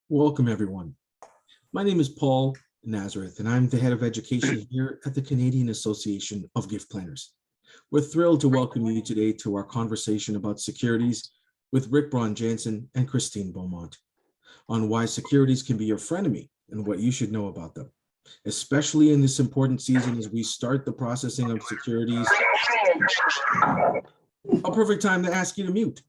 Welcome, everyone. My name is Paul Nazareth, and I'm the head of education here at the Canadian Association of Gift Planners. We're thrilled to welcome you today to our conversation about securities with Rick Braun-Janzen and Christine Beaumont on why securities can be your frenemy and what you should know about them, especially in this important season as we start the processing of securities. A perfect time to ask you to mute.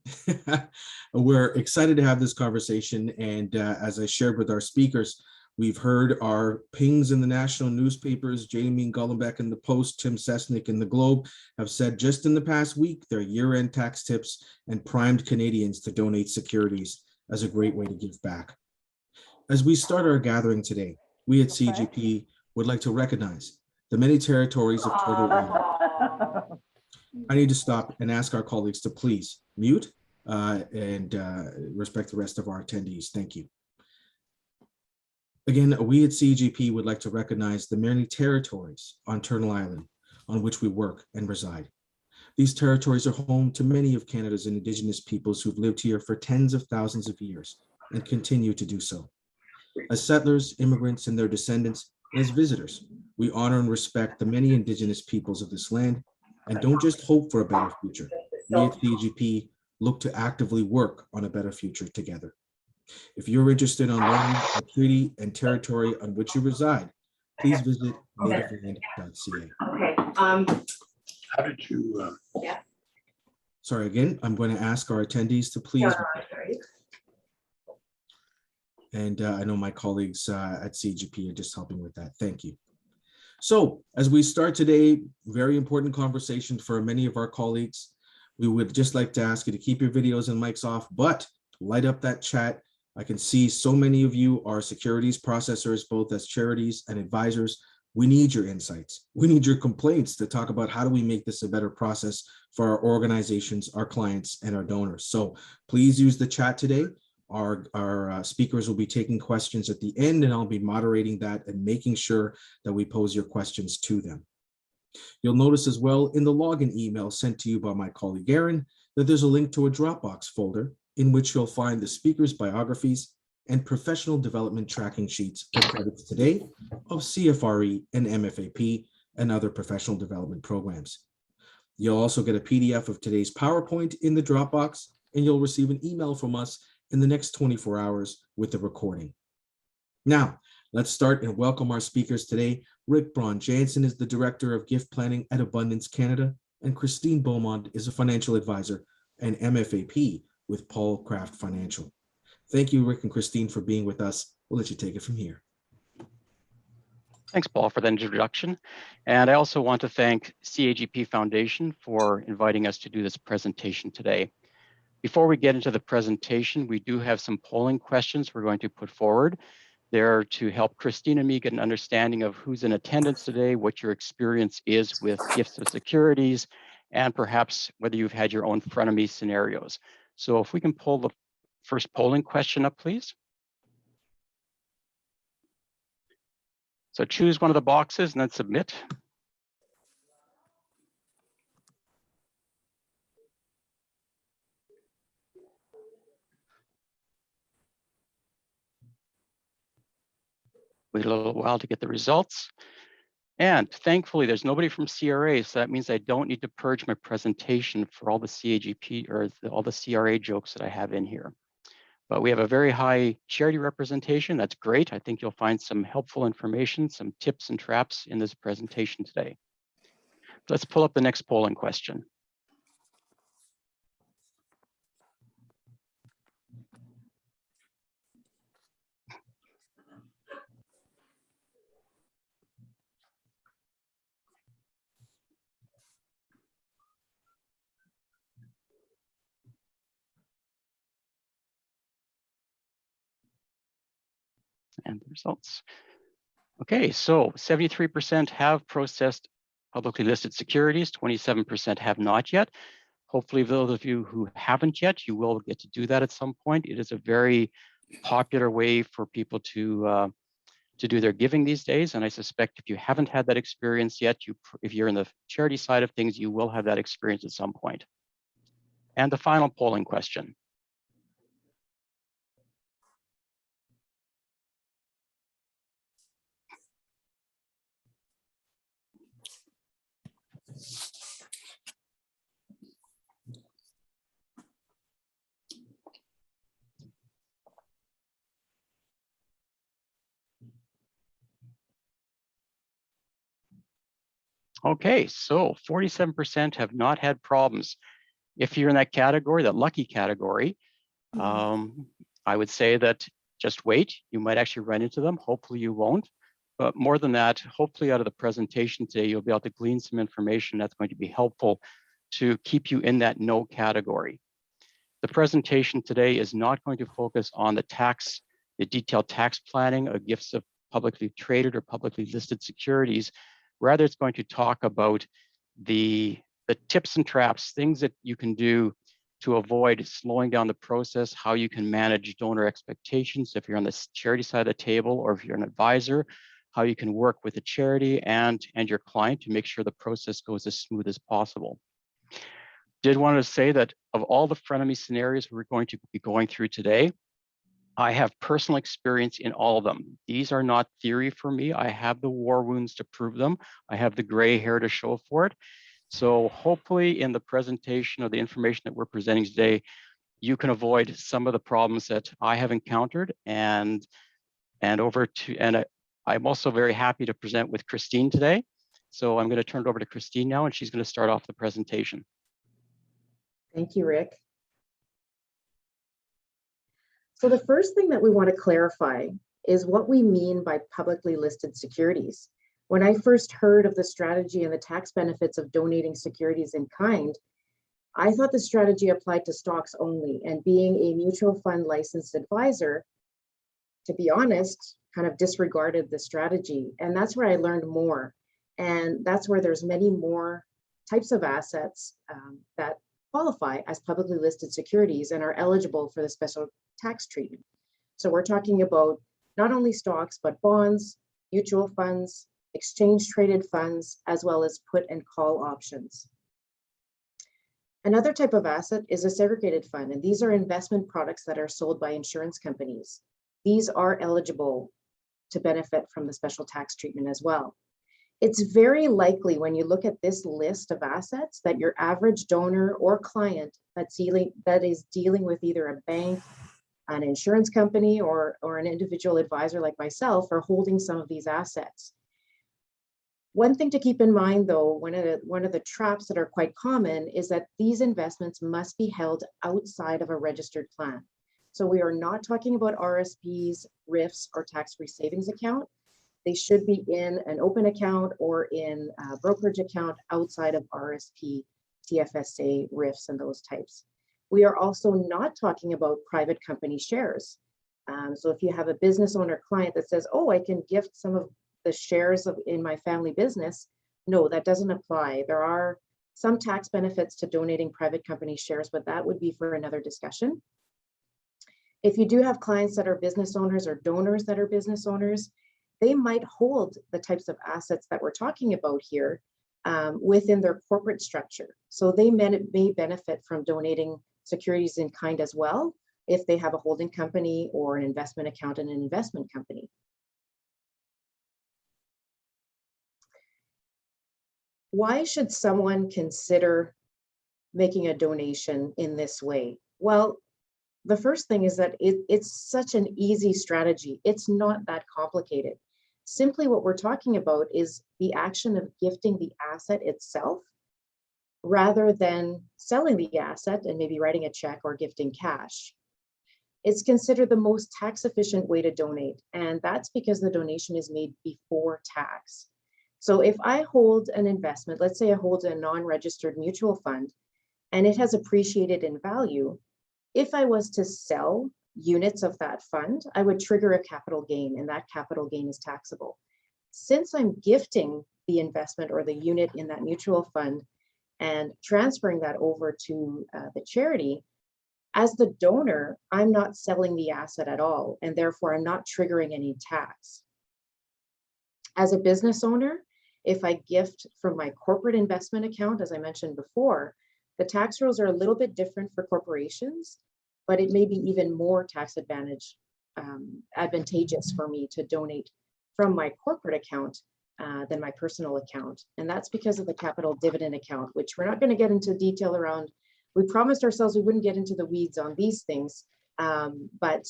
We're excited to have this conversation. And as I shared with our speakers, we've heard our pings in the national newspapers. Jamie Gullenbeck in the Post, Tim Sesnick in the Globe have said just in the past week, their year-end tax tips and primed Canadians to donate securities as a great way to give back. As we start our gathering today, we at CGP would like to recognize the many territories of Turtle Island. I need to stop and ask our colleagues to please mute and respect the rest of our attendees. Thank you. Again, we at CGP would like to recognize the many territories on Turtle Island on which we work and reside. These territories are home to many of Canada's Indigenous peoples who've lived here for tens of thousands of years and continue to do so. As settlers, immigrants, and their descendants, and as visitors, we honor and respect the many Indigenous peoples of this land and don't just hope for a better future. We at CGP look to actively work on a better future together. If you're interested in learning the treaty and territory on which you reside, please visit nativeland.ca. How did you? Sorry, again, I'm going to ask our attendees to please. And I know my colleagues at CGP are just helping with that. Thank you. So as we start today, very important conversation for many of our colleagues. We would just like to ask you to keep your videos and mics off, but light up that chat. I can see so many of you are securities processors, both as charities and advisors. We need your insights. We need your complaints to talk about how do we make this a better process for our organizations, our clients, and our donors. So please use the chat today. Our speakers will be taking questions at the end, and I'll be moderating that and making sure that we pose your questions to them. You'll notice as well in the login email sent to you by my colleague Aaron that there's a link to a Dropbox folder in which you'll find the speakers' biographies and professional development tracking sheets for credits today of CFRE and MFA-P and other professional development programs. You'll also get a PDF of today's PowerPoint in the Dropbox, and you'll receive an email from us in the next 24 hours with the recording. Now, let's start and welcome our speakers today. Rick Braun-Janzen is the Director of Gift Planning at Abundance Canada, and Christine Beaumont is a financial advisor and MFA-P with Paul Craft Financial. Thank you, Rick and Christine, for being with us. We'll let you take it from here. Thanks, Paul, for that introduction. And I also want to thank CAGP Foundation for inviting us to do this presentation today. Before we get into the presentation, we do have some polling questions we're going to put forward. They're to help Christine and me get an understanding of who's in attendance today, what your experience is with gifts of securities, and perhaps whether you've had your own frenemy scenarios. So if we can pull the first polling question up, please. So choose one of the boxes and then submit. Wait a little while to get the results. And thankfully, there's nobody from CRA, so that means I don't need to purge my presentation for all the CAGP or all the CRA jokes that I have in here. But we have a very high charity representation. That's great. I think you'll find some helpful information, some tips and traps in this presentation today. Let's pull up the next polling question. And the results. Okay, so 73% have processed publicly listed securities, 27% have not yet. Hopefully those of you who haven't yet, you will get to do that at some point. It is a very popular way for people to do their giving these days. And I suspect if you haven't had that experience yet, if you're in the charity side of things, you will have that experience at some point. And the final polling question. Okay, so 47% have not had problems. If you're in that category, that lucky category, I would say that just wait. You might actually run into them. Hopefully you won't. But more than that, hopefully out of the presentation today, you'll be able to glean some information that's going to be helpful to keep you in that no category. The presentation today is not going to focus on the detailed tax planning of gifts of publicly traded or publicly listed securities. Rather, it's going to talk about the tips and traps, things that you can do to avoid slowing down the process, how you can manage donor expectations if you're on the charity side of the table, or if you're an advisor, how you can work with the charity and your client to make sure the process goes as smooth as possible. Did want to say that of all the frenemy scenarios we're going to be going through today, I have personal experience in all of them. These are not theory for me. I have the war wounds to prove them. I have the gray hair to show for it. So hopefully in the presentation of the information that we're presenting today, you can avoid some of the problems that I have encountered I'm also very happy to present with Christine today. So I'm going to turn it over to Christine now, and she's going to start off the presentation. Thank you, Rick. So the first thing that we want to clarify is what we mean by publicly listed securities. When I first heard of the strategy and the tax benefits of donating securities in kind, I thought the strategy applied to stocks only, and being a mutual fund licensed advisor, to be honest, kind of disregarded the strategy. And that's where I learned more. And that's where there's many more types of assets that qualify as publicly listed securities and are eligible for the special tax treatment. So we're talking about not only stocks, but bonds, mutual funds, exchange traded funds, as well as put and call options. Another type of asset is a segregated fund, and these are investment products that are sold by insurance companies. These are eligible to benefit from the special tax treatment as well. It's very likely when you look at this list of assets that your average donor or client that is dealing with either a bank, an insurance company, or an individual advisor like myself are holding some of these assets. One thing to keep in mind, though, one of the traps that are quite common is that these investments must be held outside of a registered plan. So we are not talking about RSPs, RIFs, or tax-free savings account. They should be in an open account or in a brokerage account outside of RSP, TFSA, RIFs, and those types. We are also not talking about private company shares. So if you have a business owner client that says, oh, I can gift some of the shares in my family business, no, that doesn't apply. There are some tax benefits to donating private company shares, but that would be for another discussion. If you do have clients that are business owners or donors that are business owners, they might hold the types of assets that we're talking about here within their corporate structure. So they may benefit from donating securities in kind as well, if they have a holding company or an investment account in an investment company. Why should someone consider making a donation in this way? Well, the first thing is that it's such an easy strategy. It's not that complicated. Simply what we're talking about is the action of gifting the asset itself rather than selling the asset and maybe writing a check or gifting cash. It's considered the most tax efficient way to donate, and that's because the donation is made before tax. So if I hold an investment, let's say I hold a non-registered mutual fund and it has appreciated in value, if I was to sell units of that fund, I would trigger a capital gain, and that capital gain is taxable. Since I'm gifting the investment or the unit in that mutual fund and transferring that over to the charity, as the donor, I'm not selling the asset at all, and therefore I'm not triggering any tax. As a business owner, if I gift from my corporate investment account, as I mentioned before, the tax rules are a little bit different for corporations, but it may be even more tax advantageous for me to donate from my corporate account than my personal account. And that's because of the capital dividend account, which we're not going to get into detail around. We promised ourselves we wouldn't get into the weeds on these things, but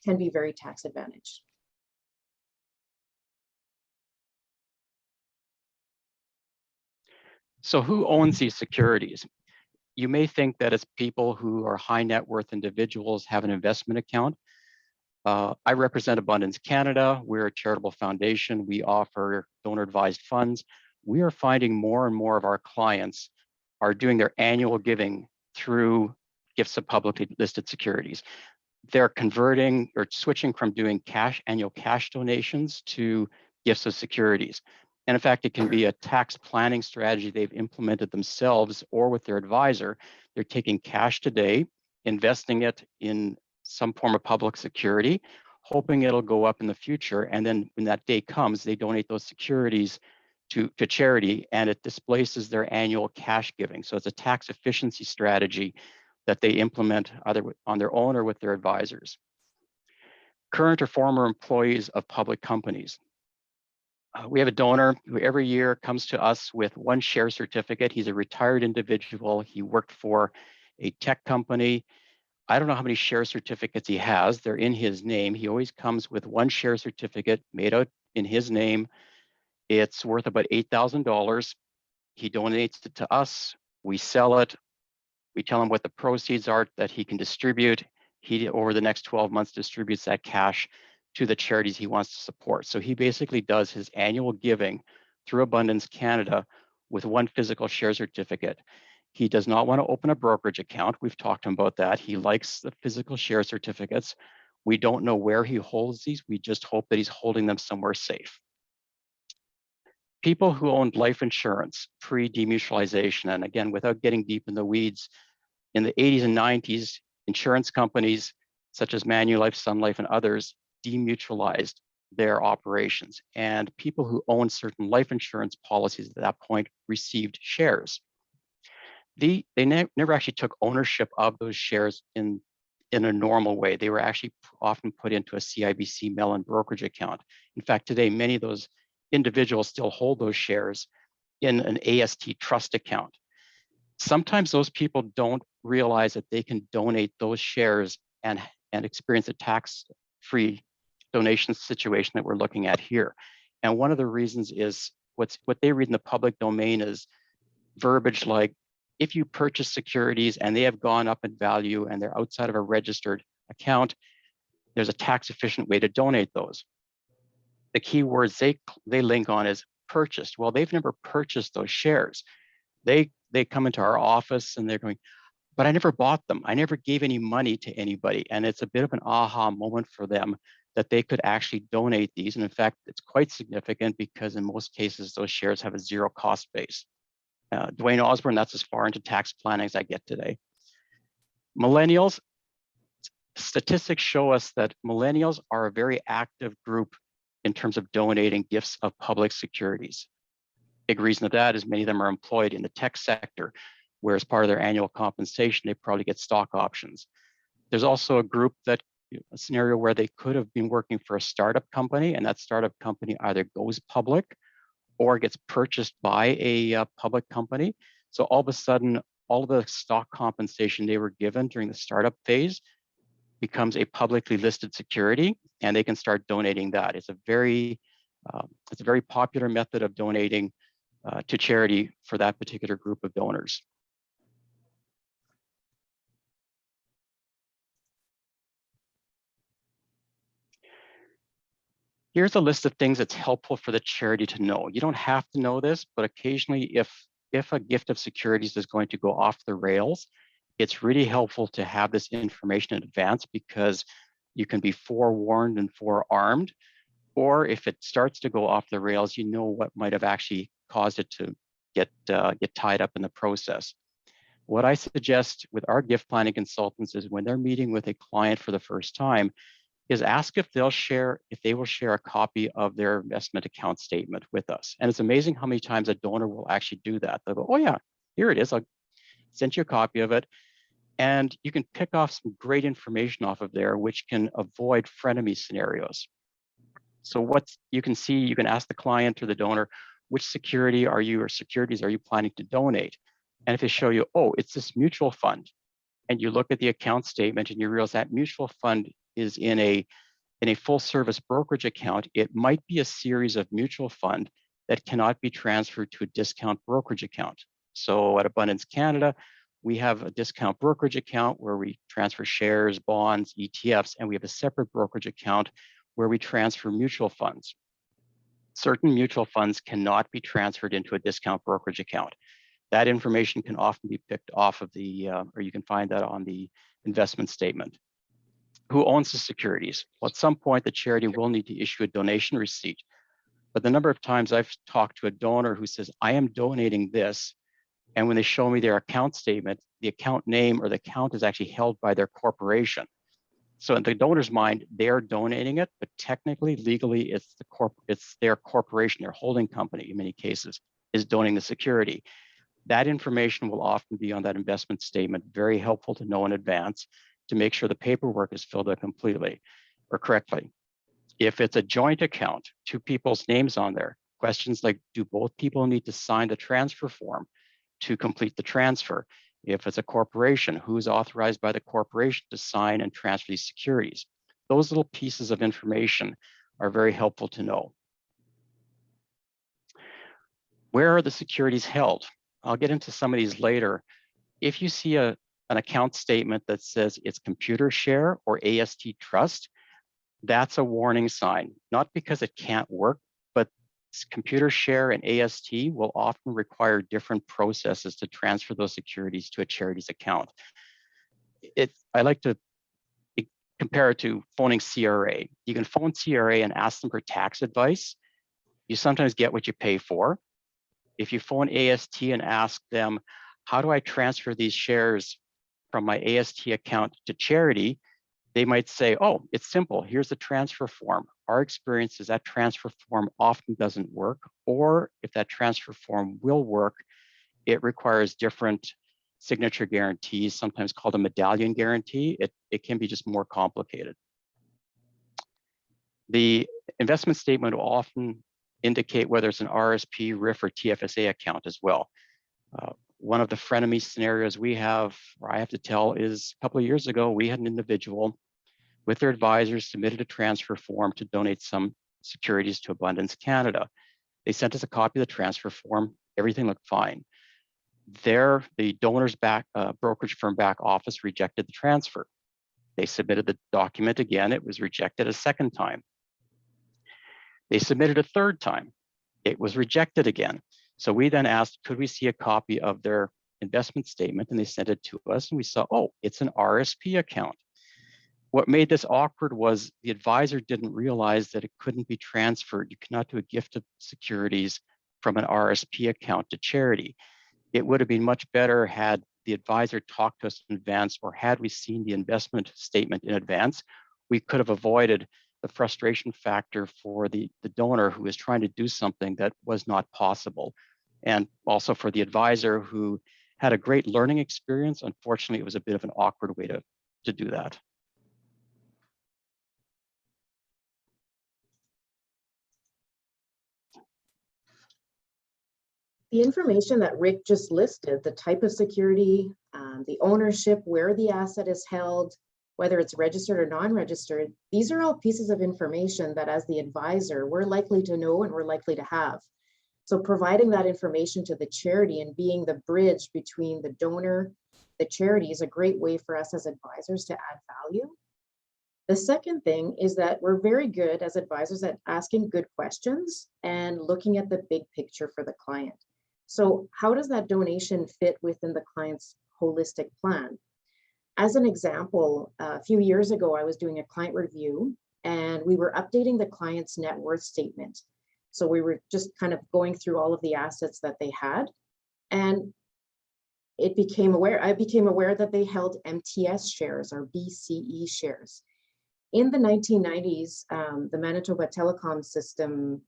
can be very tax advantaged. So who owns these securities? You may think that it's people who are high net worth individuals have an investment account. I represent Abundance Canada. We're a charitable foundation. We offer donor advised funds. We are finding more and more of our clients are doing their annual giving through gifts of publicly listed securities. They're converting or switching from doing annual cash donations to gifts of securities. And in fact, it can be a tax planning strategy they've implemented themselves or with their advisor. They're taking cash today, investing it in some form of public security, hoping it'll go up in the future. And then when that day comes, they donate those securities to charity, and it displaces their annual cash giving. So it's a tax efficiency strategy that they implement either on their own or with their advisors. Current or former employees of public companies. We have a donor who every year comes to us with one share certificate. He's a retired individual. He worked for a tech company. I don't know how many share certificates he has. They're in his name. He always comes with one share certificate made out in his name. It's worth about $8,000. He donates it to us. We sell it. We tell him what the proceeds are that he can distribute. He, over the next 12 months, distributes that cash to the charities he wants to support. So he basically does his annual giving through Abundance Canada with one physical share certificate. He does not want to open a brokerage account. We've talked to him about that. He likes the physical share certificates. We don't know where he holds these. We just hope that he's holding them somewhere safe. People who owned life insurance pre-demutualization, and again, without getting deep in the weeds, in the 80s and 90s, insurance companies such as Manulife, Sun Life, and others demutualized their operations. And people who owned certain life insurance policies at that point received shares. They never actually took ownership of those shares in a normal way. They were actually often put into a CIBC Mellon brokerage account. In fact, today, many of those individuals still hold those shares in an AST trust account. Sometimes those people don't realize that they can donate those shares and experience a tax-free donation situation that we're looking at here. And one of the reasons is what they read in the public domain is verbiage like, if you purchase securities and they have gone up in value and they're outside of a registered account, there's a tax efficient way to donate those. The key words they link on is purchased. Well, they've never purchased those shares. They come into our office and they're going, but I never bought them. I never gave any money to anybody. And it's a bit of an aha moment for them that they could actually donate these. And in fact, it's quite significant because in most cases, those shares have a zero cost base. Dwayne Osborne, that's as far into tax planning as I get today. Millennials, statistics show us that millennials are a very active group in terms of donating gifts of public securities. Big reason of that is many of them are employed in the tech sector, where as part of their annual compensation, they probably get stock options. There's also a group that, a scenario where they could have been working for a startup company, and that startup company either goes public or gets purchased by a public company. So all of a sudden, all of the stock compensation they were given during the startup phase becomes a publicly listed security, and they can start donating that. It's a very popular method of donating to charity for that particular group of donors. Here's a list of things that's helpful for the charity to know. You don't have to know this, but occasionally if a gift of securities is going to go off the rails, it's really helpful to have this information in advance because you can be forewarned and forearmed. Or if it starts to go off the rails, you know what might have actually caused it to get tied up in the process. What I suggest with our gift planning consultants is when they're meeting with a client for the first time, is ask if they will share a copy of their investment account statement with us. And it's amazing how many times a donor will actually do that. They'll go, oh yeah, here it is. I'll send you a copy of it. And you can pick off some great information off of there, which can avoid frenemy scenarios. So you can see, you can ask the client or the donor, which security are you or securities are you planning to donate? And if they show you, oh, it's this mutual fund, and you look at the account statement and you realize that mutual fund is in a full service brokerage account, it might be a series of mutual fund that cannot be transferred to a discount brokerage account. So at Abundance Canada, we have a discount brokerage account where we transfer shares, bonds, ETFs, and we have a separate brokerage account where we transfer mutual funds. Certain mutual funds cannot be transferred into a discount brokerage account. That information can often be picked off of the, or you can find that on the investment statement. Who owns the securities? Well, at some point, the charity will need to issue a donation receipt. But the number of times I've talked to a donor who says, I am donating this, and when they show me their account statement, the account name or the account is actually held by their corporation. So in the donor's mind, they're donating it, but technically, legally, it's their corporation, their holding company, in many cases, is donating the security. That information will often be on that investment statement, very helpful to know in advance to make sure the paperwork is filled out completely or correctly. If it's a joint account, two people's names on there, questions like, do both people need to sign the transfer form to complete the transfer? If it's a corporation, who's authorized by the corporation to sign and transfer these securities? Those little pieces of information are very helpful to know. Where are the securities held? I'll get into some of these later. If you see an account statement that says it's computer share or AST trust, that's a warning sign, not because it can't work, but computer share and AST will often require different processes to transfer those securities to a charity's account. I like to compare it to phoning CRA. You can phone CRA and ask them for tax advice. You sometimes get what you pay for. If you phone AST and ask them, how do I transfer these shares from my AST account to charity? They might say, oh, it's simple. Here's the transfer form. Our experience is that transfer form often doesn't work, or if that transfer form will work, it requires different signature guarantees, sometimes called a medallion guarantee. It can be just more complicated. The investment statement will often indicate whether it's an RSP, RIF, or TFSA account as well. One of the frenemy scenarios we have, or I have to tell, is a couple of years ago, we had an individual with their advisors submitted a transfer form to donate some securities to Abundance Canada. They sent us a copy of the transfer form. Everything looked fine. The donor's brokerage firm back office rejected the transfer. They submitted the document again. It was rejected a second time. They submitted a third time. It was rejected again. So we then asked, could we see a copy of their investment statement? And they sent it to us, and we saw, oh, it's an RSP account. What made this awkward was the advisor didn't realize that it couldn't be transferred. You cannot do a gift of securities from an RSP account to charity. It would have been much better had the advisor talked to us in advance, or had we seen the investment statement in advance. We could have avoided the frustration factor for the donor who is trying to do something that was not possible. And also for the advisor who had a great learning experience. Unfortunately, it was a bit of an awkward way to do that. The information that Rick just listed, the type of security, the ownership, where the asset is held, whether it's registered or non-registered, these are all pieces of information that as the advisor, we're likely to know and we're likely to have. So providing that information to the charity and being the bridge between the donor, the charity, is a great way for us as advisors to add value. The second thing is that we're very good as advisors at asking good questions and looking at the big picture for the client. So how does that donation fit within the client's holistic plan? As an example, a few years ago, I was doing a client review and we were updating the client's net worth statement. So we were just kind of going through all of the assets that they had. And I became aware that they held MTS shares or BCE shares. In the 1990s, the Manitoba Telecom System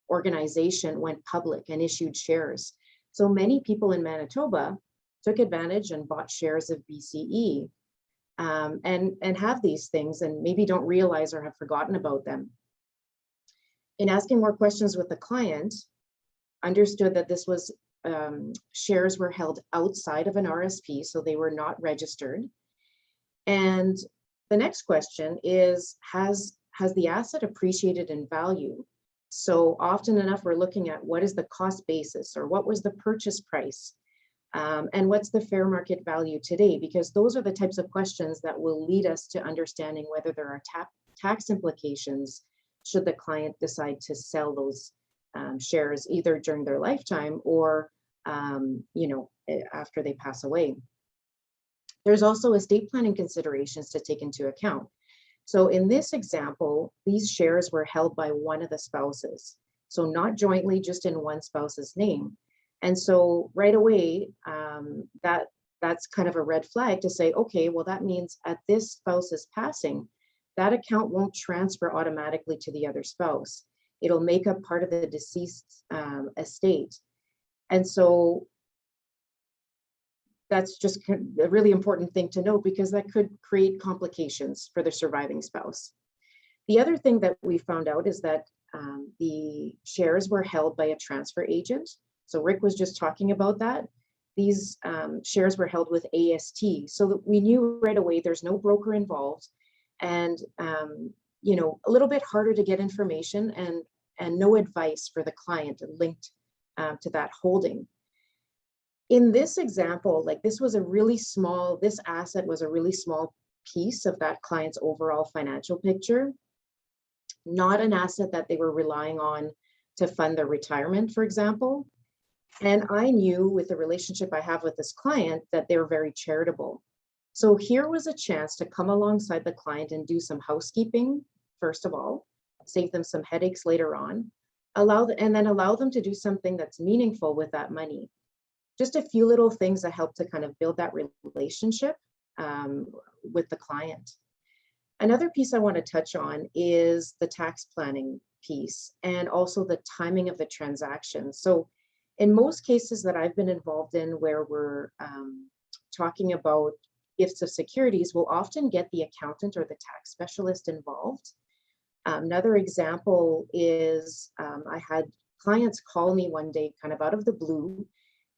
organization went public and issued shares. So many people in Manitoba took advantage and bought shares of BCE and have these things and maybe don't realize or have forgotten about them. In asking more questions with the client, understood that this was shares were held outside of an RSP, so they were not registered. And the next question is, has the asset appreciated in value? So often enough, we're looking at what is the cost basis, or what was the purchase price, and what's the fair market value today? Because those are the types of questions that will lead us to understanding whether there are tax implications should the client decide to sell those shares either during their lifetime or after they pass away. There's also estate planning considerations to take into account. So in this example, these shares were held by one of the spouses. So not jointly, just in one spouse's name. And so right away, that's kind of a red flag to say, okay, well, that means at this spouse's passing, that account won't transfer automatically to the other spouse. It'll make up part of the deceased estate. And so that's just a really important thing to note, because that could create complications for the surviving spouse. The other thing that we found out is that the shares were held by a transfer agent. So Rick was just talking about that. These shares were held with AST. So that we knew right away there's no broker involved, and a little bit harder to get information, and no advice for the client linked to that holding. In this example, like this asset was a really small piece of that client's overall financial picture, not an asset that they were relying on to fund their retirement, for example. And I knew, with the relationship I have with this client, that they were very charitable. So here was a chance to come alongside the client and do some housekeeping, first of all, save them some headaches later on, and then allow them to do something that's meaningful with that money. Just a few little things that help to kind of build that relationship with the client. Another piece I want to touch on is the tax planning piece, and also the timing of the transaction. So in most cases that I've been involved in where we're talking about gifts of securities, we'll often get the accountant or the tax specialist involved. Another example is I had clients call me one day kind of out of the blue,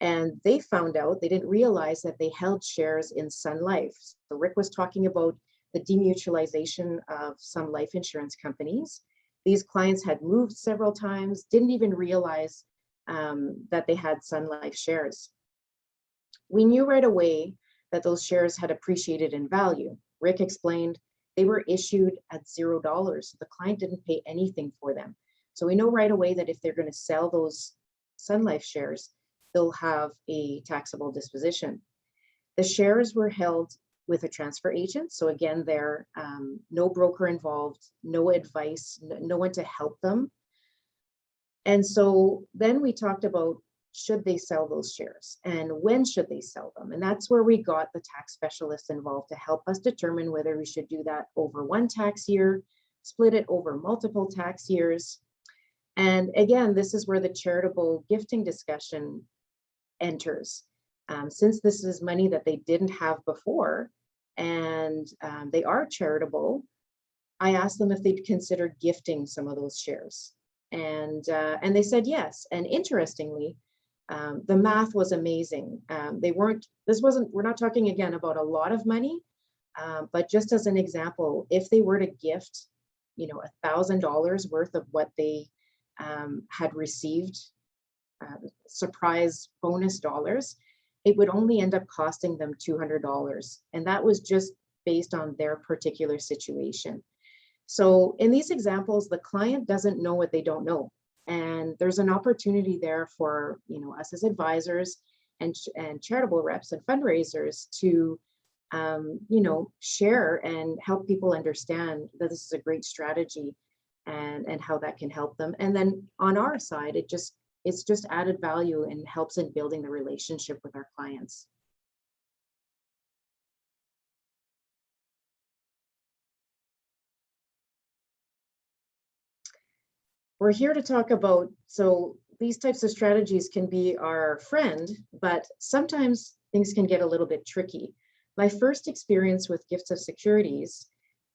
and they found out, they didn't realize that they held shares in Sun Life. So Rick was talking about the demutualization of some life insurance companies. These clients had moved several times, didn't even realize that they had Sun Life shares. We knew right away that those shares had appreciated in value. Rick explained they were issued at $0. The client didn't pay anything for them. So we know right away that if they're going to sell those Sun Life shares, they'll have a taxable disposition. The shares were held with a transfer agent. So again, there no broker involved, no advice, no one to help them. And so then we talked about, should they sell those shares and when should they sell them? And that's where we got the tax specialists involved to help us determine whether we should do that over one tax year, split it over multiple tax years. And again, this is where the charitable gifting discussion enters. Since this is money that they didn't have before, and they are charitable, I asked them if they'd consider gifting some of those shares. And they said yes. And interestingly, the math was amazing. We're not talking again about a lot of money, but just as an example, if they were to gift, $1,000 worth of what they had received, surprise bonus dollars, it would only end up costing them $200. And that was just based on their particular situation. So in these examples, the client doesn't know what they don't know. And there's an opportunity there for us as advisors and charitable reps and fundraisers to share and help people understand that this is a great strategy and how that can help them. And then on our side, it's just added value and helps in building the relationship with our clients. We're here to talk about, so these types of strategies can be our friend, but sometimes things can get a little bit tricky. My first experience with gifts of securities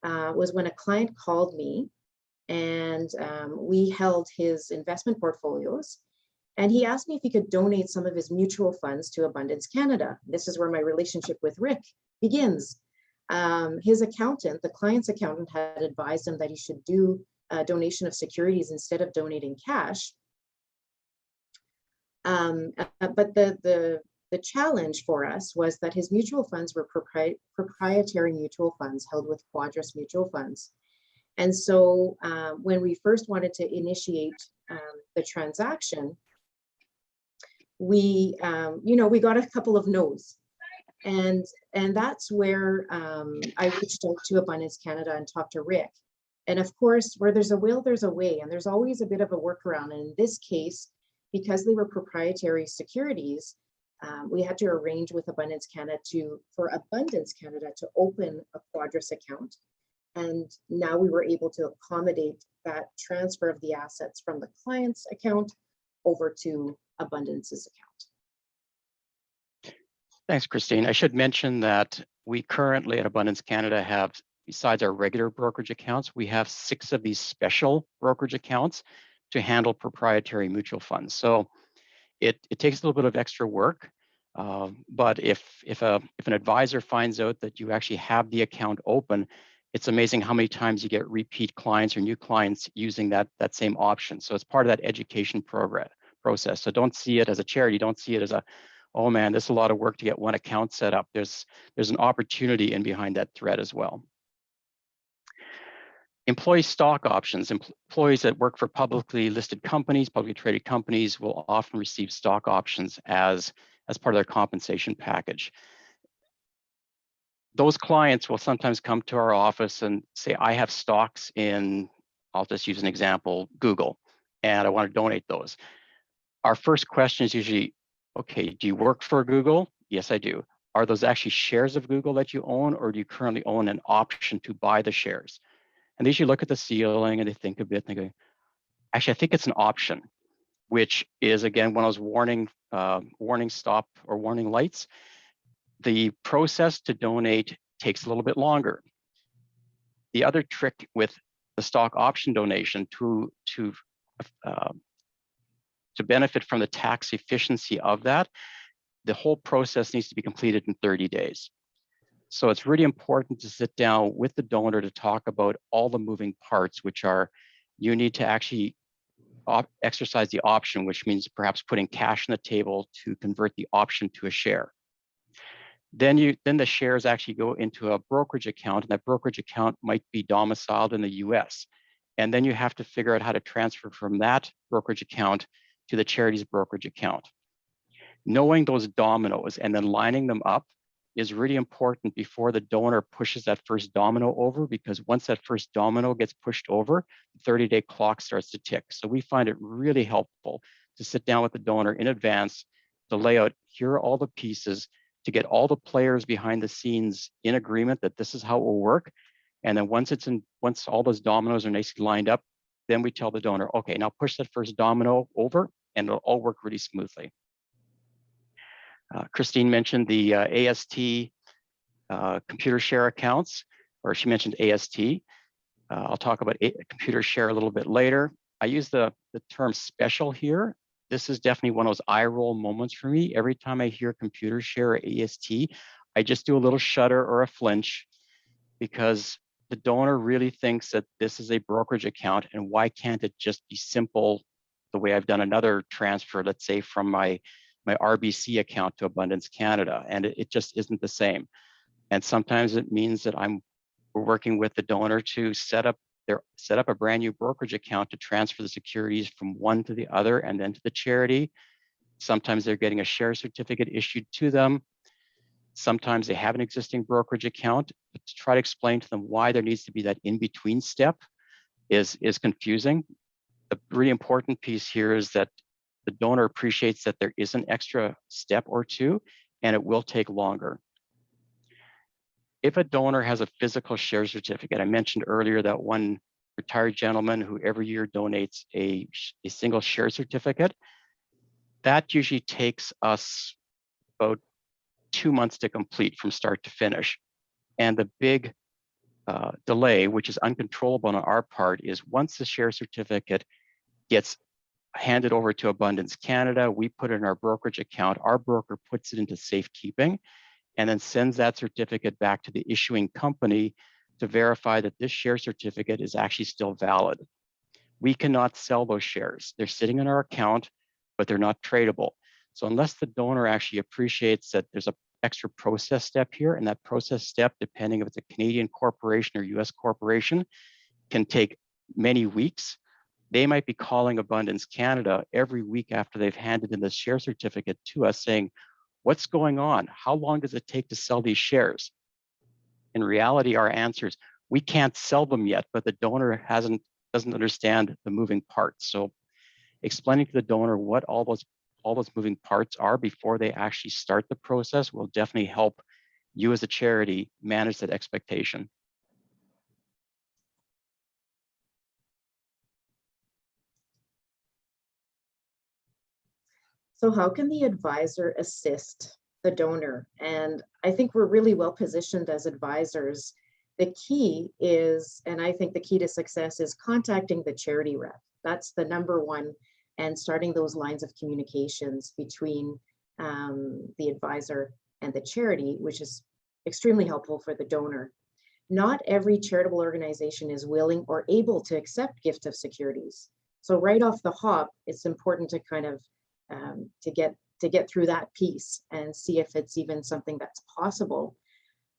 was when a client called me and we held his investment portfolios. And he asked me if he could donate some of his mutual funds to Abundance Canada. This is where my relationship with Rick begins. His accountant, the client's accountant, had advised him that he should do a donation of securities instead of donating cash. But the challenge for us was that his mutual funds were proprietary mutual funds held with Quadrus Mutual Funds. And so when we first wanted to initiate the transaction, we got a couple of no's. And that's where I reached out to Abundance Canada and talked to Rick. And of course, where there's a will, there's a way, and there's always a bit of a workaround. And in this case, because they were proprietary securities, we had to arrange with Abundance Canada for Abundance Canada to open a Quadrus account. And now we were able to accommodate that transfer of the assets from the client's account over to Abundance's account. Thanks, Christine. I should mention that we currently at Abundance Canada have, besides our regular brokerage accounts, we have 6 of these special brokerage accounts to handle proprietary mutual funds. So it takes a little bit of extra work, but if an advisor finds out that you actually have the account open, it's amazing how many times you get repeat clients or new clients using that same option. So it's part of that education process. So don't see it as a charity. Don't see it as oh man, this is a lot of work to get one account set up. There's an opportunity in behind that thread as well. Employee stock options. Employees that work for publicly listed companies, publicly traded companies, will often receive stock options as part of their compensation package. Those clients will sometimes come to our office and say, I have stocks in, I'll just use an example, Google, and I want to donate those. Our first question is usually, okay, do you work for Google? Yes, I do. Are those actually shares of Google that you own, or do you currently own an option to buy the shares? And they usually look at the ceiling and they think a bit and they go, actually, I think it's an option, which is, again, one of those warning stop or warning lights. The process to donate takes a little bit longer. The other trick with the stock option donation to benefit from the tax efficiency of that, the whole process needs to be completed in 30 days. So it's really important to sit down with the donor to talk about all the moving parts, which are, you need to actually exercise the option, which means perhaps putting cash on the table to convert the option to a share. Then the shares actually go into a brokerage account, and that brokerage account might be domiciled in the US. And then you have to figure out how to transfer from that brokerage account to the charity's brokerage account. Knowing those dominoes and then lining them up is really important before the donor pushes that first domino over, because once that first domino gets pushed over, the 30-day clock starts to tick. So we find it really helpful to sit down with the donor in advance to lay out, here are all the pieces, to get all the players behind the scenes in agreement that this is how it will work. And then once all those dominoes are nicely lined up, then we tell the donor, okay, now push that first domino over and it'll all work really smoothly. Christine mentioned the AST computer share accounts, or she mentioned AST. I'll talk about computer share a little bit later. I use the term special here. This is definitely one of those eye roll moments for me. Every time I hear computer share or AST, I just do a little shudder or a flinch, because the donor really thinks that this is a brokerage account, and why can't it just be simple the way I've done another transfer, let's say from my RBC account to Abundance Canada, and it just isn't the same. And sometimes it means that we're working with the donor to set up a brand new brokerage account to transfer the securities from one to the other and then to the charity. Sometimes they're getting a share certificate issued to them. Sometimes they have an existing brokerage account, but to try to explain to them why there needs to be that in-between step is confusing. The really important piece here is that the donor appreciates that there is an extra step or two, and it will take longer. If a donor has a physical share certificate, I mentioned earlier that one retired gentleman who every year donates a single share certificate, that usually takes us about 2 months to complete from start to finish. And the big delay, which is uncontrollable on our part, is once the share certificate gets handed over to Abundance Canada, we put it in our brokerage account, our broker puts it into safekeeping, and then sends that certificate back to the issuing company to verify that this share certificate is actually still valid. We cannot sell those shares. They're sitting in our account, but they're not tradable. So unless the donor actually appreciates that there's an extra process step here, and that process step, depending if it's a Canadian corporation or US corporation, can take many weeks, they might be calling Abundance Canada every week after they've handed in the share certificate to us saying, what's going on? How long does it take to sell these shares? In reality, our answer is, we can't sell them yet, but the donor doesn't understand the moving parts. So explaining to the donor what all those moving parts are before they actually start the process will definitely help you as a charity manage that expectation. So how can the advisor assist the donor? And I think we're really well positioned as advisors. The key is, and I think the key to success is contacting the charity rep. That's the number one, and starting those lines of communications between the advisor and the charity, which is extremely helpful for the donor. Not every charitable organization is willing or able to accept gift of securities. So right off the hop, it's important to kind of to get through that piece and see if it's even something that's possible.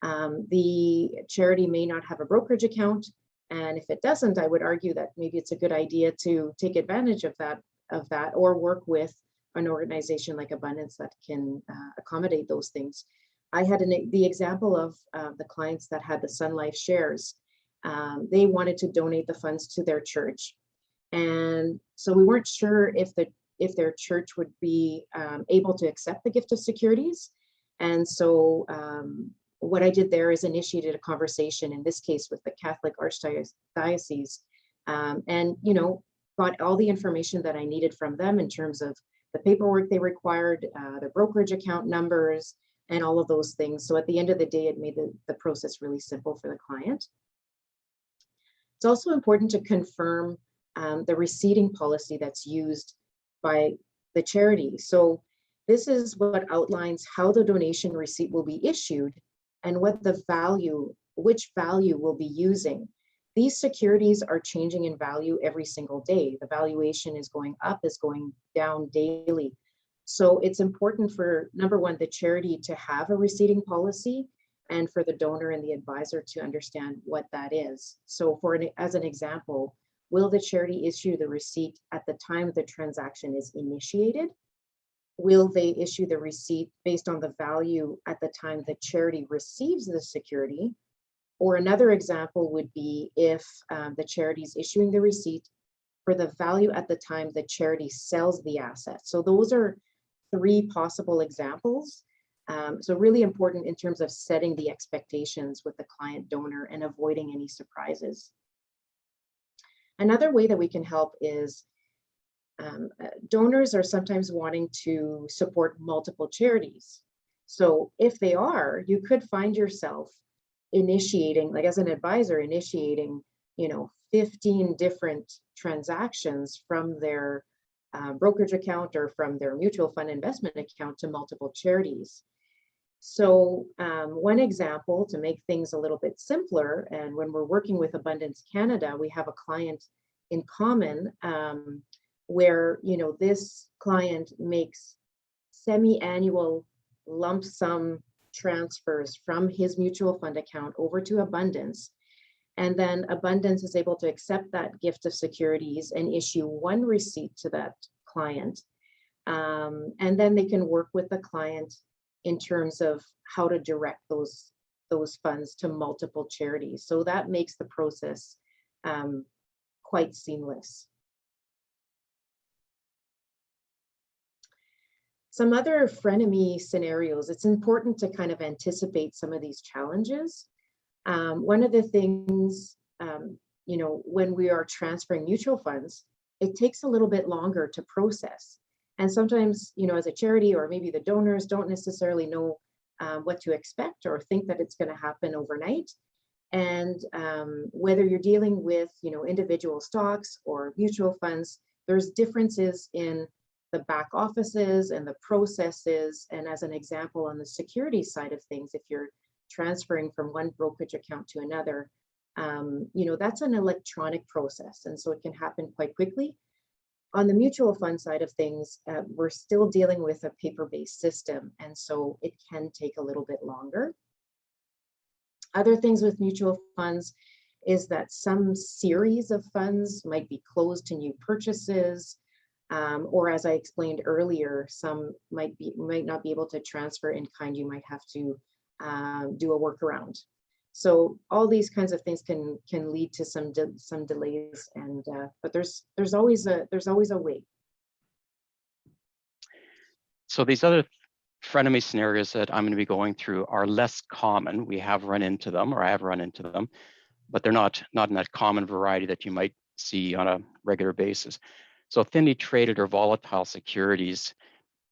The charity may not have a brokerage account, and if it doesn't, I would argue that maybe it's a good idea to take advantage of that, or work with an organization like Abundance that can accommodate those things. I had the example of the clients that had the Sun Life shares. They wanted to donate the funds to their church, and so we weren't sure if their church would be able to accept the gift of securities. And so what I did there is initiated a conversation, in this case with the Catholic Archdiocese, and got all the information that I needed from them in terms of the paperwork they required, the brokerage account numbers, and all of those things. So at the end of the day, it made the process really simple for the client. It's also important to confirm the receipting policy that's used by the charity. So this is what outlines how the donation receipt will be issued and what which value we'll be using. These securities are changing in value every single day. The valuation is going up, is going down daily. So it's important for, number one, the charity to have a receipting policy, and for the donor and the advisor to understand what that is. So as an example, will the charity issue the receipt at the time the transaction is initiated? Will they issue the receipt based on the value at the time the charity receives the security? Or another example would be if the charity is issuing the receipt for the value at the time the charity sells the asset. So those are three possible examples. So really important in terms of setting the expectations with the client donor and avoiding any surprises. Another way that we can help is donors are sometimes wanting to support multiple charities. So if they are, you could find yourself initiating, like as an advisor, initiating 15 different transactions from their brokerage account or from their mutual fund investment account to multiple charities. So one example to make things a little bit simpler, and when we're working with Abundance Canada, we have a client in common where this client makes semi-annual lump sum transfers from his mutual fund account over to Abundance. And then Abundance is able to accept that gift of securities and issue one receipt to that client. And then they can work with the client in terms of how to direct those funds to multiple charities. So that makes the process quite seamless. Some other frenemy scenarios, it's important to kind of anticipate some of these challenges. One of the things, when we are transferring mutual funds, it takes a little bit longer to process. And sometimes, as a charity or maybe the donors don't necessarily know what to expect or think that it's going to happen overnight. And whether you're dealing with, individual stocks or mutual funds, there's differences in the back offices and the processes. And as an example, on the security side of things, if you're transferring from one brokerage account to another, that's an electronic process. And so it can happen quite quickly. On the mutual fund side of things, we're still dealing with a paper-based system. And so it can take a little bit longer. Other things with mutual funds is that some series of funds might be closed to new purchases, or as I explained earlier, some might not be able to transfer in kind. You might have to do a workaround. So all these kinds of things can lead to some delays, and but there's always a way. So these other frenemy scenarios that I'm going to be going through are less common. We have run into them, or I have run into them, but they're not in that common variety that you might see on a regular basis. So thinly traded or volatile securities.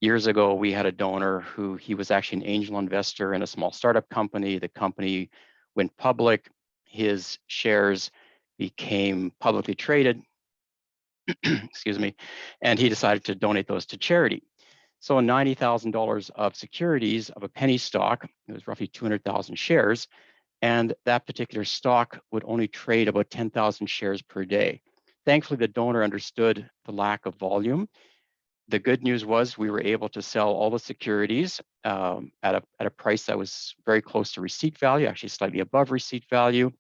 Years ago, we had a donor who he was actually an angel investor in a small startup company. The company went public. His shares became publicly traded, excuse me, and he decided to donate those to charity. So $90,000 of securities of a penny stock, it was roughly 200,000 shares, and that particular stock would only trade about 10,000 shares per day. Thankfully, the donor understood the lack of volume. The good news was we were able to sell all the securities at a price that was very close to receipt value, actually slightly above receipt value.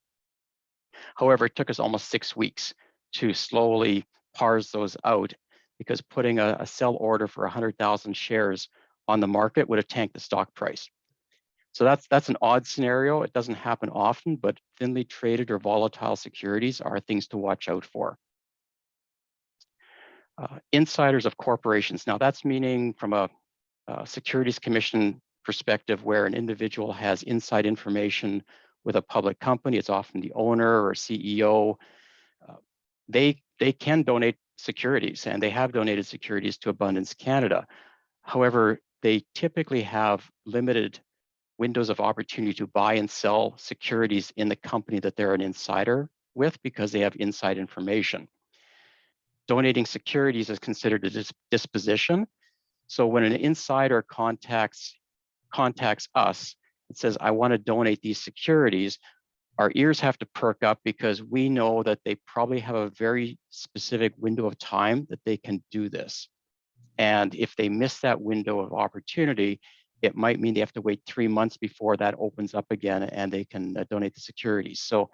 However, it took us almost 6 weeks to slowly parse those out, because putting a sell order for 100,000 shares on the market would have tanked the stock price. So that's an odd scenario. It doesn't happen often, but thinly traded or volatile securities are things to watch out for. Insiders of corporations. Now that's meaning from a Securities Commission perspective, where an individual has inside information with a public company. It's often the owner or CEO. They can donate securities, and they have donated securities to Abundance Canada. However, they typically have limited windows of opportunity to buy and sell securities in the company that they're an insider with, because they have inside information. Donating securities is considered a disposition. So when an insider contacts us and says, I want to donate these securities, our ears have to perk up, because we know that they probably have a very specific window of time that they can do this. And if they miss that window of opportunity, it might mean they have to wait 3 months before that opens up again and they can donate the securities. So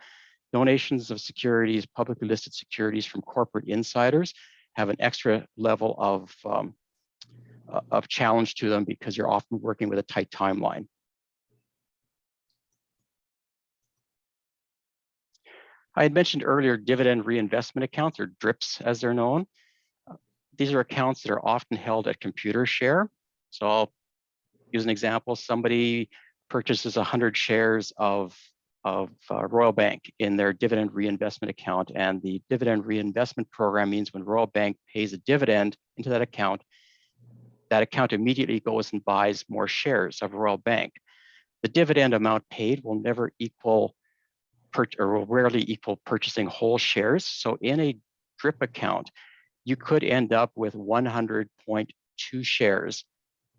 donations of securities, publicly listed securities from corporate insiders, have an extra level of challenge to them, because you're often working with a tight timeline. I had mentioned earlier dividend reinvestment accounts, or DRIPs as they're known. These are accounts that are often held at ComputerShare. So I'll use an example. Somebody purchases 100 shares of Royal Bank in their dividend reinvestment account, and the dividend reinvestment program means when Royal Bank pays a dividend into that account immediately goes and buys more shares of Royal Bank. The dividend amount paid will never equal or will rarely equal purchasing whole shares. So in a DRIP account, you could end up with 100.2 shares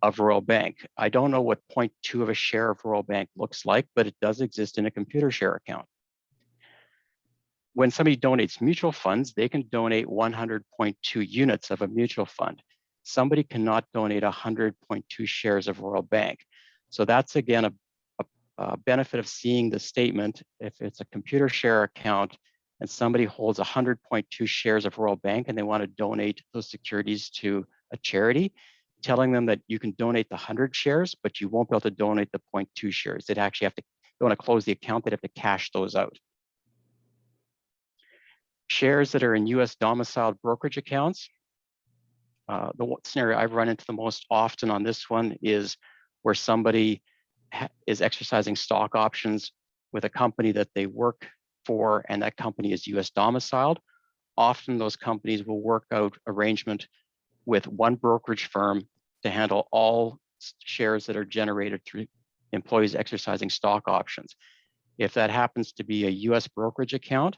of Royal Bank. I don't know what 0.2 of a share of Royal Bank looks like, but it does exist in a ComputerShare account. When somebody donates mutual funds, they can donate 100.2 units of a mutual fund. Somebody cannot donate 100.2 shares of Royal Bank. So that's, again, a benefit of seeing the statement. If it's a ComputerShare account and somebody holds 100.2 shares of Royal Bank and they want to donate those securities to a charity, telling them that you can donate the 100 shares, but you won't be able to donate the 0.2 shares. They'd actually have to, they want to close the account, they'd have to cash those out. Shares that are in US domiciled brokerage accounts. The scenario I've run into the most often on this one is where somebody is exercising stock options with a company that they work for, and that company is US domiciled. Often those companies will work out arrangement with one brokerage firm to handle all shares that are generated through employees exercising stock options. If that happens to be a US brokerage account,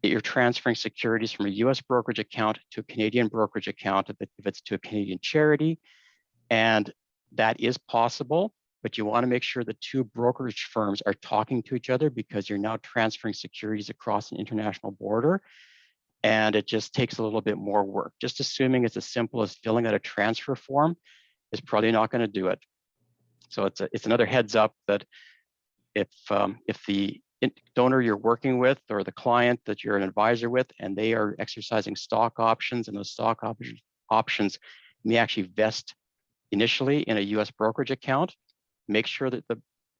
you're transferring securities from a US brokerage account to a Canadian brokerage account if it's to a Canadian charity. And that is possible, but you want to make sure the two brokerage firms are talking to each other, because you're now transferring securities across an international border. And it just takes a little bit more work. Just assuming it's as simple as filling out a transfer form is probably not going to do it. So it's another heads up that if the donor you're working with or the client that you're an advisor with, and they are exercising stock options, and those stock options may actually vest initially in a US brokerage account, make sure that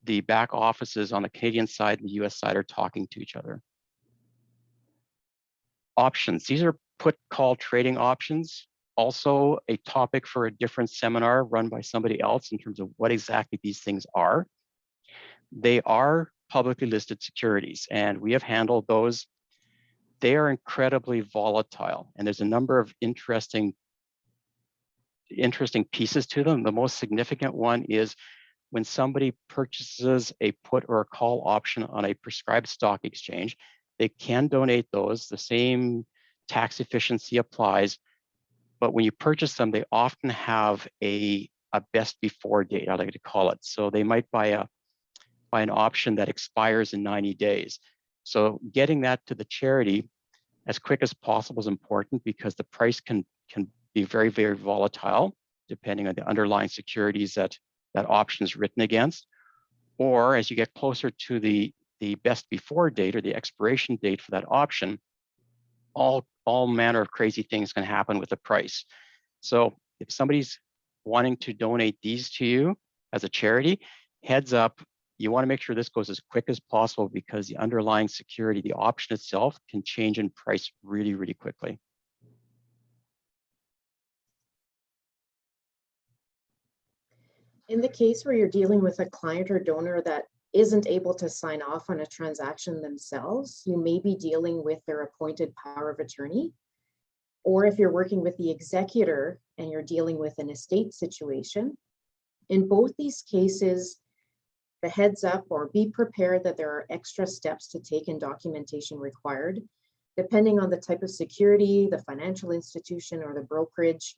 the back offices on the Canadian side and the US side are talking to each other. Options, these are put call trading options. Also a topic for a different seminar run by somebody else in terms of what exactly these things are. They are publicly listed securities, and we have handled those. They are incredibly volatile, and there's a number of interesting pieces to them. The most significant one is when somebody purchases a put or a call option on a prescribed stock exchange, they can donate those. The same tax efficiency applies, but when you purchase them, they often have a best before date, I like to call it. So they might buy an option that expires in 90 days. So getting that to the charity as quick as possible is important, because the price can be very, very volatile depending on the underlying securities that option is written against. Or as you get closer to the best before date or the expiration date for that option, all manner of crazy things can happen with the price. So if somebody's wanting to donate these to you as a charity, heads up, you want to make sure this goes as quick as possible, because the underlying security, the option itself, can change in price really, really quickly. In the case where you're dealing with a client or donor that isn't able to sign off on a transaction themselves, you may be dealing with their appointed power of attorney. Or if you're working with the executor and you're dealing with an estate situation, in both these cases, the heads up or be prepared that there are extra steps to take and documentation required. Depending on the type of security, the financial institution, or the brokerage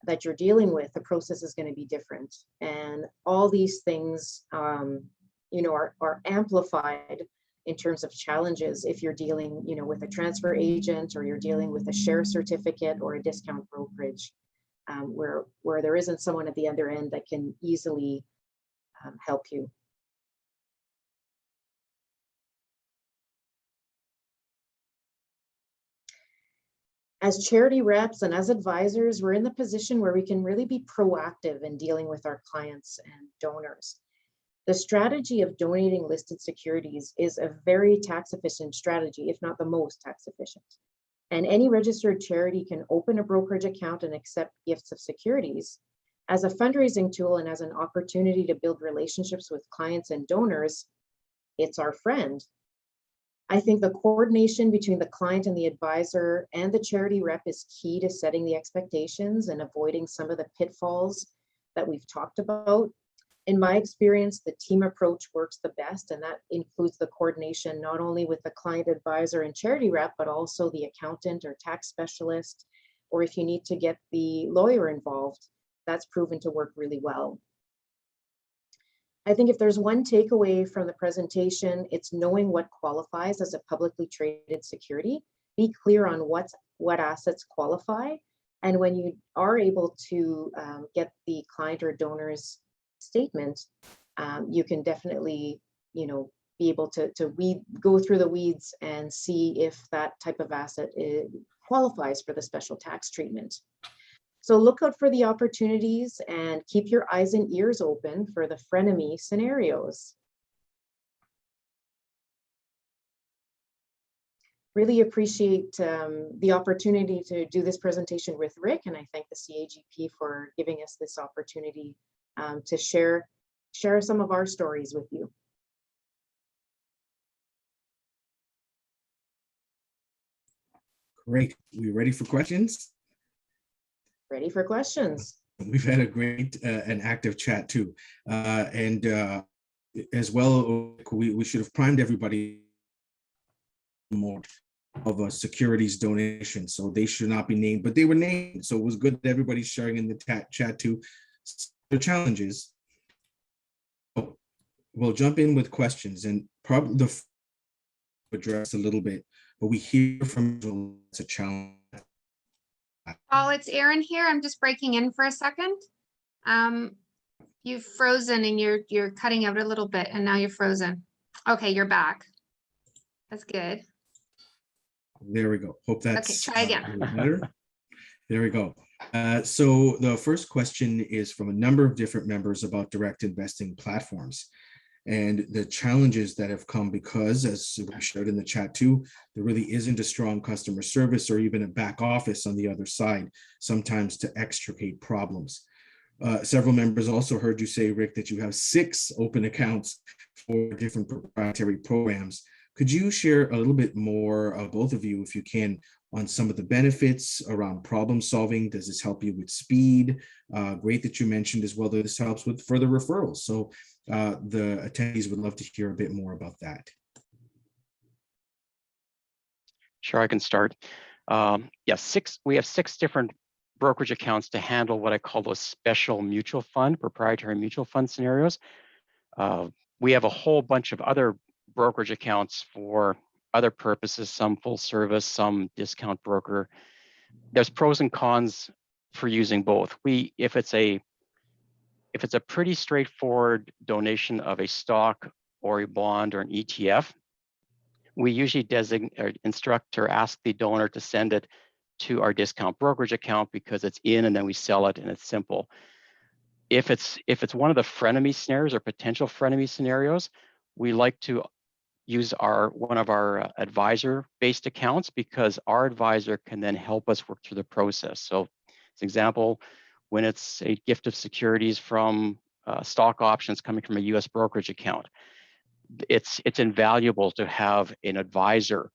that you're dealing with, the process is going to be different. And all these things are amplified in terms of challenges if you're dealing with a transfer agent, or you're dealing with a share certificate or a discount brokerage, where there isn't someone at the other end that can easily help you. As charity reps and as advisors, we're in the position where we can really be proactive in dealing with our clients and donors. The strategy of donating listed securities is a very tax efficient strategy, if not the most tax efficient. And any registered charity can open a brokerage account and accept gifts of securities as a fundraising tool and as an opportunity to build relationships with clients and donors. It's our friend. I think the coordination between the client and the advisor and the charity rep is key to setting the expectations and avoiding some of the pitfalls that we've talked about. In my experience, the team approach works the best, and that includes the coordination not only with the client advisor and charity rep, but also the accountant or tax specialist, or if you need to get the lawyer involved, that's proven to work really well. I think if there's one takeaway from the presentation, it's knowing what qualifies as a publicly traded security. Be clear on what assets qualify. And when you are able to get the client or donor's statement, you can definitely, be able to go through the weeds and see if that type of asset qualifies for the special tax treatment. So look out for the opportunities and keep your eyes and ears open for the Frenemy Scenarios. Really appreciate the opportunity to do this presentation with Rick, and I thank the CAGP for giving us this opportunity to share some of our stories with you. Great. We ready for questions? Ready for questions. We've had a great and active chat too. as well, we should have primed everybody more of a securities donation, so they should not be named, but they were named. So it was good that everybody's sharing in the chat too their challenges. We'll jump in with questions and probably the address a little bit, but we hear from it's a challenge. Paul, it's Erin here. I'm just breaking in for a second. You've frozen and you're cutting out a little bit and now you're frozen. Okay, you're back. That's good. There we go. Hope that's Okay, try again. better. There we go. So the first question is from a number of different members about direct investing platforms and the challenges that have come because, as we showed in the chat too, there really isn't a strong customer service or even a back office on the other side, sometimes to extricate problems. Several members also heard you say, Rick, that you have 6 open accounts for different proprietary programs. Could you share a little bit more, both of you, if you can, on some of the benefits around problem solving? Does this help you with speed? Great that you mentioned as well that this helps with further referrals. So the attendees would love to hear a bit more about that. Sure, I can start. Yes, we have 6 different brokerage accounts to handle what I call those special mutual fund, proprietary mutual fund scenarios. We have a whole bunch of other brokerage accounts for other purposes, some full service, some discount broker. There's pros and cons for using both. If it's a pretty straightforward donation of a stock or a bond or an ETF, we usually instruct or ask the donor to send it to our discount brokerage account because it's in and then we sell it and it's simple. If it's one of the frenemy scenarios or potential frenemy scenarios, we like to use one of our advisor-based accounts because our advisor can then help us work through the process. So, as an example, when it's a gift of securities from stock options coming from a U.S. brokerage account, it's invaluable to have an advisor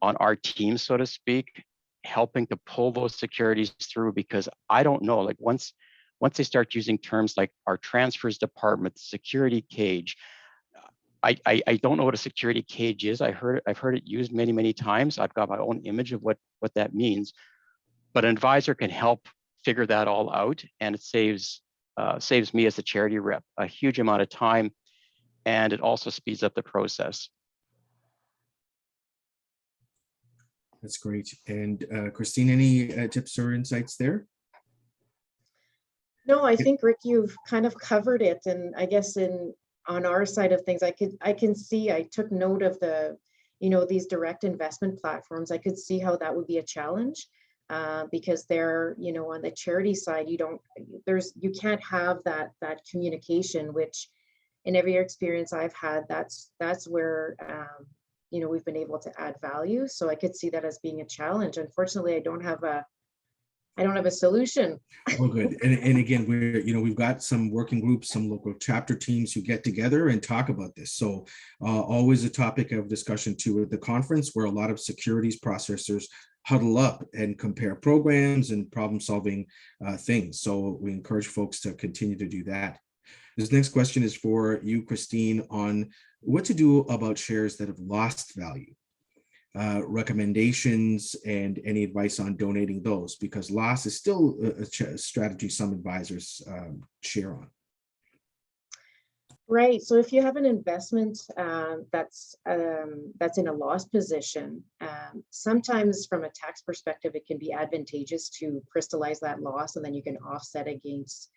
on our team, so to speak, helping to pull those securities through, because I don't know, like once they start using terms like our transfers department, security cage, I don't know what a security cage is. I've heard it used many times. I've got my own image of what that means, but an advisor can help figure that all out, and it saves me as a charity rep a huge amount of time, and it also speeds up the process. That's great. And Christine, any tips or insights there? No, I think, Rick, you've kind of covered it. And I guess on our side of things, I can see, I took note of the, these direct investment platforms. I could see how that would be a challenge because they're, on the charity side, you can't have that communication, which in every experience I've had, that's where, we've been able to add value. So I could see that as being a challenge. Unfortunately, I don't have a solution. Oh, good. And again, we've got some working groups, some local chapter teams who get together and talk about this. So always a topic of discussion too at the conference, where a lot of securities processors huddle up and compare programs and problem solving things. So we encourage folks to continue to do that. This next question is for you, Christine, on what to do about shares that have lost value. Recommendations and any advice on donating those, because loss is still a strategy some advisors share on. Right. So if you have an investment that's in a loss position, sometimes from a tax perspective, it can be advantageous to crystallize that loss, and then you can offset against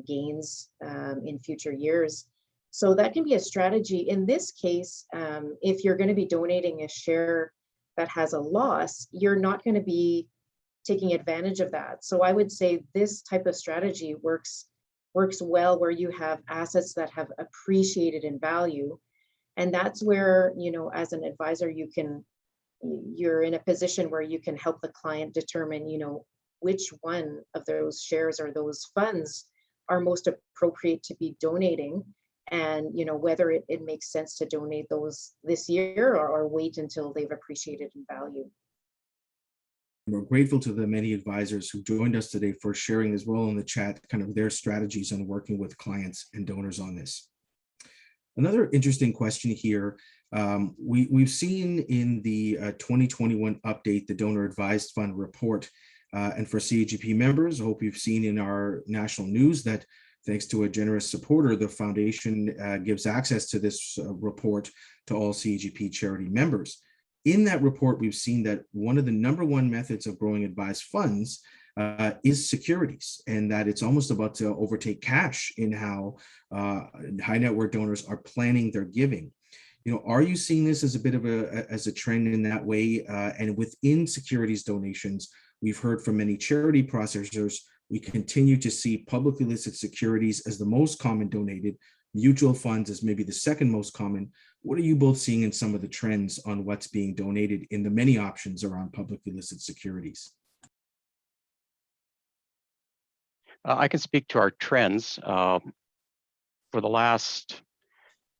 gains in future years. So that can be a strategy. In this case, if you're going to be donating a share that has a loss, you're not going to be taking advantage of that. So I would say this type of strategy works well where you have assets that have appreciated in value. And that's where, as an advisor, you're in a position where you can help the client determine, which one of those shares or those funds are most appropriate to be donating. And whether it makes sense to donate those this year or wait until they've appreciated in value. We're grateful to the many advisors who joined us today for sharing as well in the chat kind of their strategies on working with clients and donors on this. Another interesting question here. We've seen in the 2021 update, the Donor Advised Fund report, and for CAGP members, I hope you've seen in our national news that thanks to a generous supporter, the foundation gives access to this report to all CAGP charity members. In that report, we've seen that one of the #1 methods of growing advised funds is securities, and that it's almost about to overtake cash in how high net worth donors are planning their giving. Are you seeing this as a bit of a trend in that way? And within securities donations, we've heard from many charity processors, we continue to see publicly listed securities as the most common donated, mutual funds as maybe the second most common. What are you both seeing in some of the trends on what's being donated in the many options around publicly listed securities? I can speak to our trends. For the last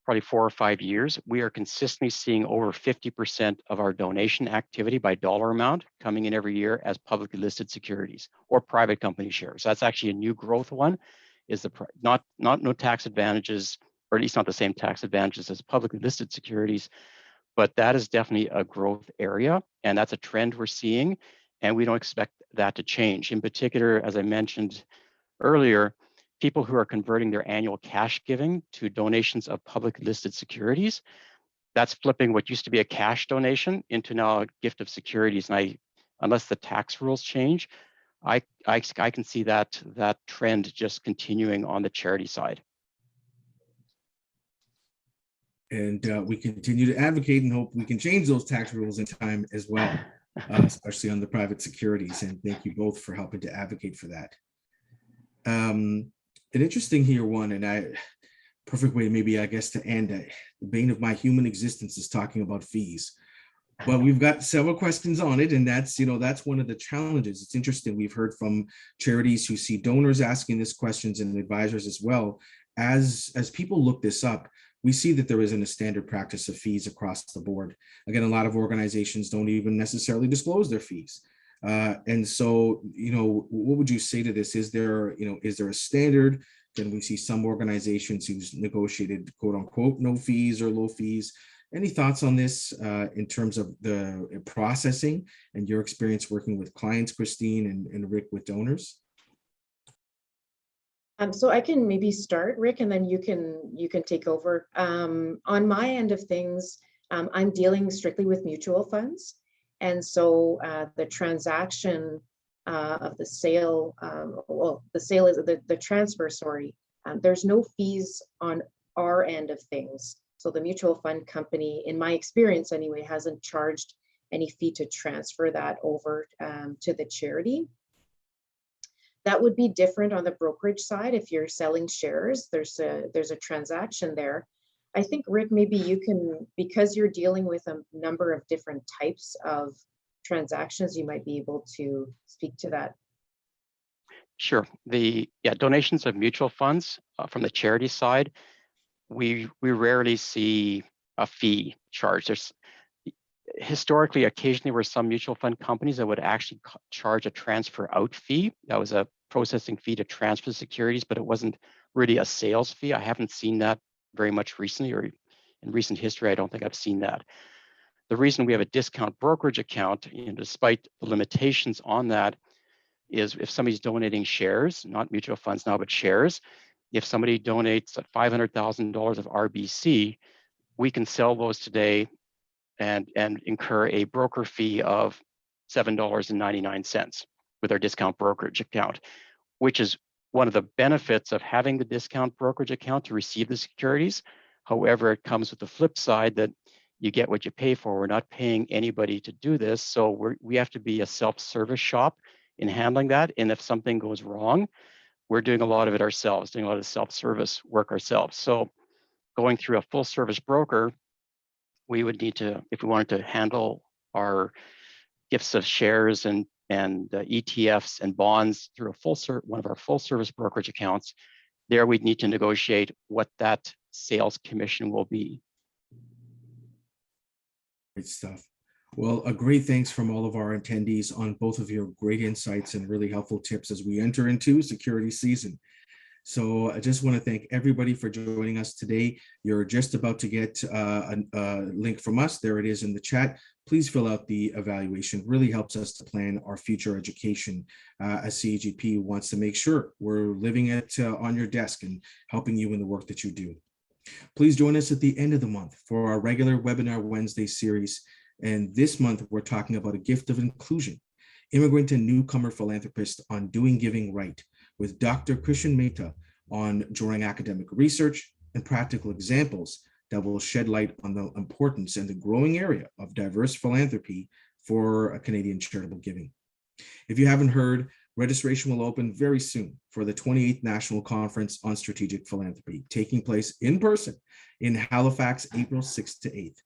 probably 4 or 5 years, we are consistently seeing over 50% of our donation activity by dollar amount coming in every year as publicly listed securities or private company shares. That's actually a new growth one, is no tax advantages, or at least not the same tax advantages as publicly listed securities, but that is definitely a growth area, and that's a trend we're seeing, and we don't expect that to change. In particular, as I mentioned earlier, people who are converting their annual cash giving to donations of publicly listed securities, that's flipping what used to be a cash donation into now a gift of securities. And unless the tax rules change, I can see that trend just continuing on the charity side. And we continue to advocate and hope we can change those tax rules in time as well, especially on the private securities. And thank you both for helping to advocate for that. An interesting here one, and perfect way maybe I guess to end, the bane of my human existence is talking about fees. But we've got several questions on it, and that's one of the challenges. It's interesting. We've heard from charities who see donors asking these questions and advisors as well. As people look this up, we see that there isn't a standard practice of fees across the board. Again, a lot of organizations don't even necessarily disclose their fees. And so, what would you say to this? Is there a standard? Then we see some organizations who's negotiated quote unquote no fees or low fees. Any thoughts on this in terms of the processing and your experience working with clients, Christine and Rick, with donors? So I can maybe start, Rick, and then you can take over. On my end of things, I'm dealing strictly with mutual funds. And so the transaction of the sale, the sale is the transfer, sorry, there's no fees on our end of things. So the mutual fund company, in my experience anyway, hasn't charged any fee to transfer that over to the charity. That would be different on the brokerage side. If you're selling shares, there's a transaction there. I think, Rick, maybe you can, because you're dealing with a number of different types of transactions, you might be able to speak to that. Sure. Donations of mutual funds from the charity side, we rarely see a fee charged. There's historically, occasionally, were some mutual fund companies that would actually charge a transfer out fee. That was a processing fee to transfer securities, but it wasn't really a sales fee. I haven't seen that very much recently, or in recent history, I don't think I've seen that. The reason we have a discount brokerage account, despite the limitations on that, is if somebody's donating shares, not mutual funds now, but shares, if somebody donates $500,000 of RBC, we can sell those today and incur a broker fee of $7.99 with our discount brokerage account, which is one of the benefits of having the discount brokerage account to receive the securities. However, it comes with the flip side that you get what you pay for. We're not paying anybody to do this, so we have to be a self-service shop in handling that. And if something goes wrong, we're doing a lot of it ourselves, doing a lot of self-service work ourselves. So going through a full-service broker, we would need to, if we wanted to handle our gifts of shares and ETFs and bonds through one of our full-service brokerage accounts, there we'd need to negotiate what that sales commission will be. Great stuff. Well, a great thanks from all of our attendees on both of your great insights and really helpful tips as we enter into security season. So I just want to thank everybody for joining us today. You're just about to get a link from us. There it is in the chat. Please fill out the evaluation. It really helps us to plan our future education as CAGP wants to make sure we're living it on your desk and helping you in the work that you do. Please join us at the end of the month for our regular Webinar Wednesday series. And this month, we're talking about a gift of inclusion, immigrant and newcomer philanthropist on doing giving right, with Dr. Christian Mehta on drawing academic research and practical examples that will shed light on the importance and the growing area of diverse philanthropy for Canadian charitable giving. If you haven't heard, registration will open very soon for the 28th National Conference on Strategic Philanthropy, taking place in person in Halifax, April 6th to 8th.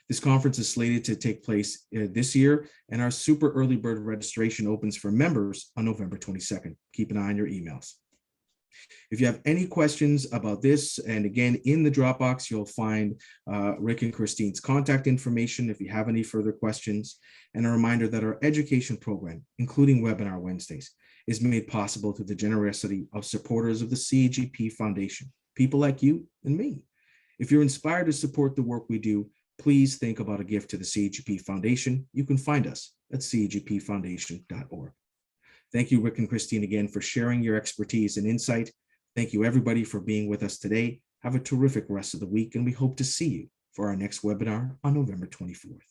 This conference is slated to take place this year, and our super early bird registration opens for members on November 22nd. Keep an eye on your emails. If you have any questions about this, and again, in the Dropbox, you'll find Rick and Christine's contact information if you have any further questions. And a reminder that our education program, including Webinar Wednesdays, is made possible through the generosity of supporters of the CAGP Foundation, people like you and me. If you're inspired to support the work we do, please think about a gift to the CAGP Foundation. You can find us at cagpfoundation.org. Thank you, Rick and Christine, again for sharing your expertise and insight. Thank you, everybody, for being with us today. Have a terrific rest of the week, and we hope to see you for our next webinar on November 24th.